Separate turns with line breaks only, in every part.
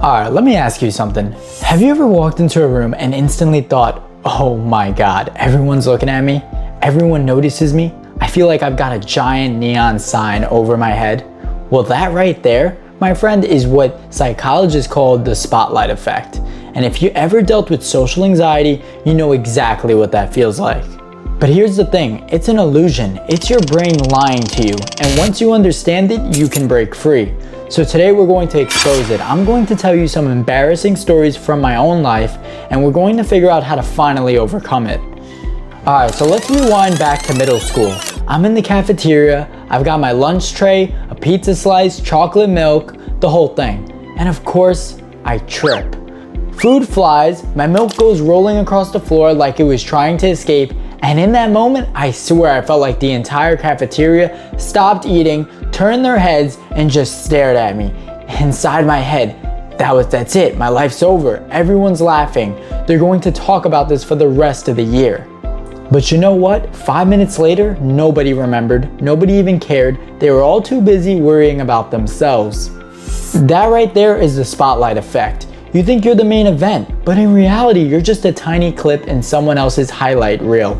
Alright, let me ask you something. Have you ever walked into a room and instantly thought, oh my god, everyone's looking at me? Everyone notices me? I feel like I've got a giant neon sign over my head. Well, that right there, my friend, is what psychologists call the spotlight effect. And if you ever dealt with social anxiety, you know exactly what that feels like. But here's the thing, it's an illusion. It's your brain lying to you. And once you understand it, you can break free. So today we're going to expose it. I'm going to tell you some embarrassing stories from my own life, and we're going to figure out how to finally overcome it. Alright, so let's rewind back to middle school. I'm in the cafeteria, I've got my lunch tray, a pizza slice, chocolate milk, the whole thing. And of course, I trip. Food flies, my milk goes rolling across the floor like it was trying to escape, and in that moment, I swear I felt like the entire cafeteria stopped eating, turned their heads, and just stared at me. Inside my head, that's it, my life's over. Everyone's laughing. They're going to talk about this for the rest of the year. But you know what? 5 minutes later, nobody remembered, nobody even cared. They were all too busy worrying about themselves. That right there is the spotlight effect. You think you're the main event, but in reality, you're just a tiny clip in someone else's highlight reel.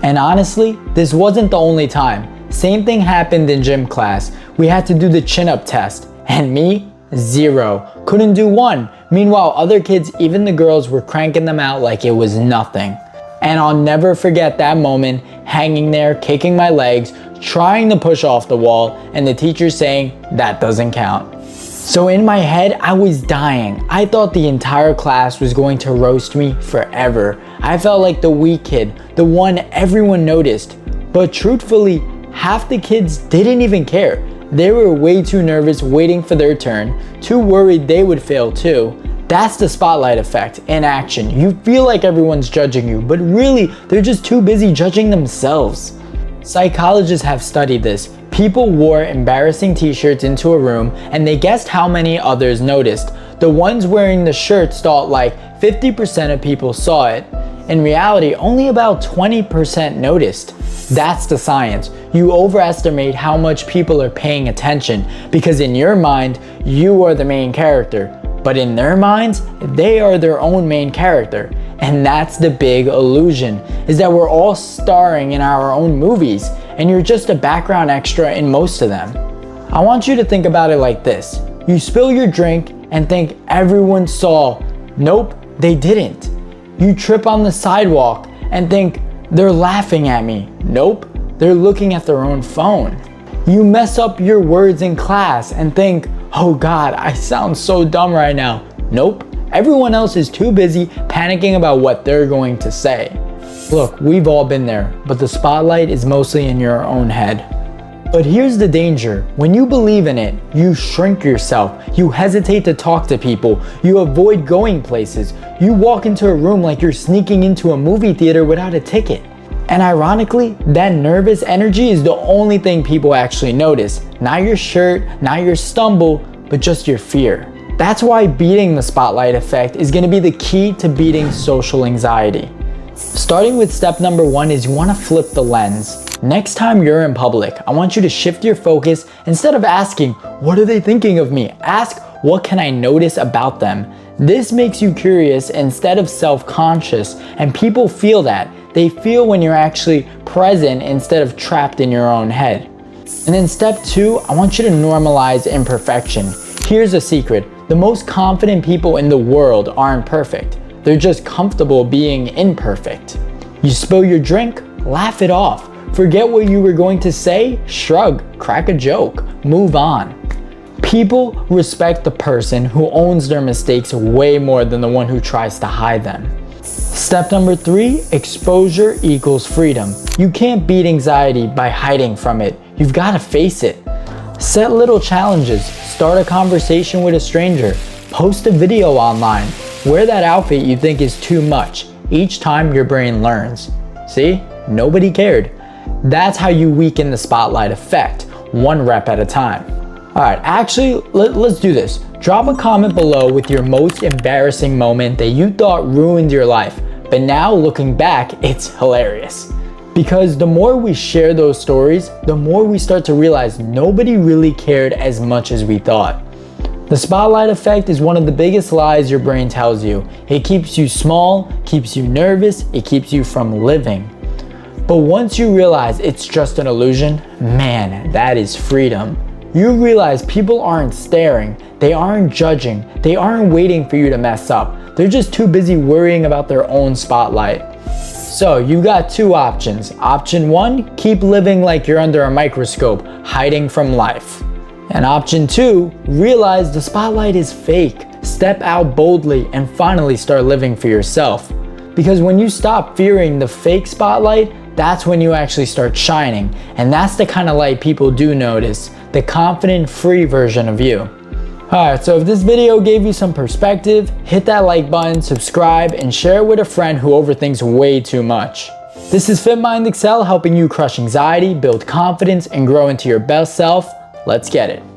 And honestly, this wasn't the only time. Same thing happened in gym class. We had to do the chin-up test, and me, 0. Couldn't do 1. Meanwhile, other kids, even the girls, were cranking them out like it was nothing. And I'll never forget that moment, hanging there, kicking my legs, trying to push off the wall, and the teacher saying, that doesn't count. So in my head, I was dying. I thought the entire class was going to roast me forever. I felt like the weak kid, the one everyone noticed. But truthfully, half the kids didn't even care. They were way too nervous waiting for their turn, too worried they would fail too. That's the spotlight effect in action. You feel like everyone's judging you, but really, they're just too busy judging themselves. Psychologists have studied this. People wore embarrassing t-shirts into a room and they guessed how many others noticed. The ones wearing the shirts thought like 50% of people saw it. In reality, only about 20% noticed. That's the science. You overestimate how much people are paying attention because in your mind, you are the main character. But in their minds, they are their own main character. And that's the big illusion, is that we're all starring in our own movies, and you're just a background extra in most of them. I want you to think about it like this. You spill your drink and think everyone saw. Nope, they didn't. You trip on the sidewalk and think they're laughing at me. Nope, they're looking at their own phone. You mess up your words in class and think, oh God, I sound so dumb right now. Nope, everyone else is too busy panicking about what they're going to say. Look, we've all been there, but the spotlight is mostly in your own head. But here's the danger. When you believe in it, you shrink yourself. You hesitate to talk to people. You avoid going places. You walk into a room like you're sneaking into a movie theater without a ticket. And ironically, that nervous energy is the only thing people actually notice. Not your shirt, not your stumble, but just your fear. That's why beating the spotlight effect is going to be the key to beating social anxiety. Starting with step number 1 is you want to flip the lens. Next time you're in public, I want you to shift your focus. Instead of asking, what are they thinking of me? Ask, what can I notice about them? This makes you curious instead of self-conscious, and people feel that. They feel when you're actually present instead of trapped in your own head. And then step 2, I want you to normalize imperfection. Here's a secret. The most confident people in the world aren't perfect. They're just comfortable being imperfect. You spill your drink, laugh it off. Forget what you were going to say, shrug, crack a joke, move on. People respect the person who owns their mistakes way more than the one who tries to hide them. Step number 3, exposure equals freedom. You can't beat anxiety by hiding from it. You've got to face it. Set little challenges. Start a conversation with a stranger. Post a video online. Wear that outfit you think is too much. Each time your brain learns. See? Nobody cared. That's how you weaken the spotlight effect, 1 rep at a time. Alright, actually, let's do this. Drop a comment below with your most embarrassing moment that you thought ruined your life, but now looking back, it's hilarious. Because the more we share those stories, the more we start to realize nobody really cared as much as we thought. The spotlight effect is one of the biggest lies your brain tells you. It keeps you small, keeps you nervous, it keeps you from living. But once you realize it's just an illusion, man, that is freedom. You realize people aren't staring, they aren't judging, they aren't waiting for you to mess up. They're just too busy worrying about their own spotlight. So you got two options. Option one, keep living like you're under a microscope, hiding from life. And option two, realize the spotlight is fake. Step out boldly and finally start living for yourself. Because when you stop fearing the fake spotlight, that's when you actually start shining. And that's the kind of light people do notice, the confident, free version of you. Alright, so if this video gave you some perspective, hit that like button, subscribe, and share it with a friend who overthinks way too much. This is Fit Mind Excel, helping you crush anxiety, build confidence, and grow into your best self. Let's get it.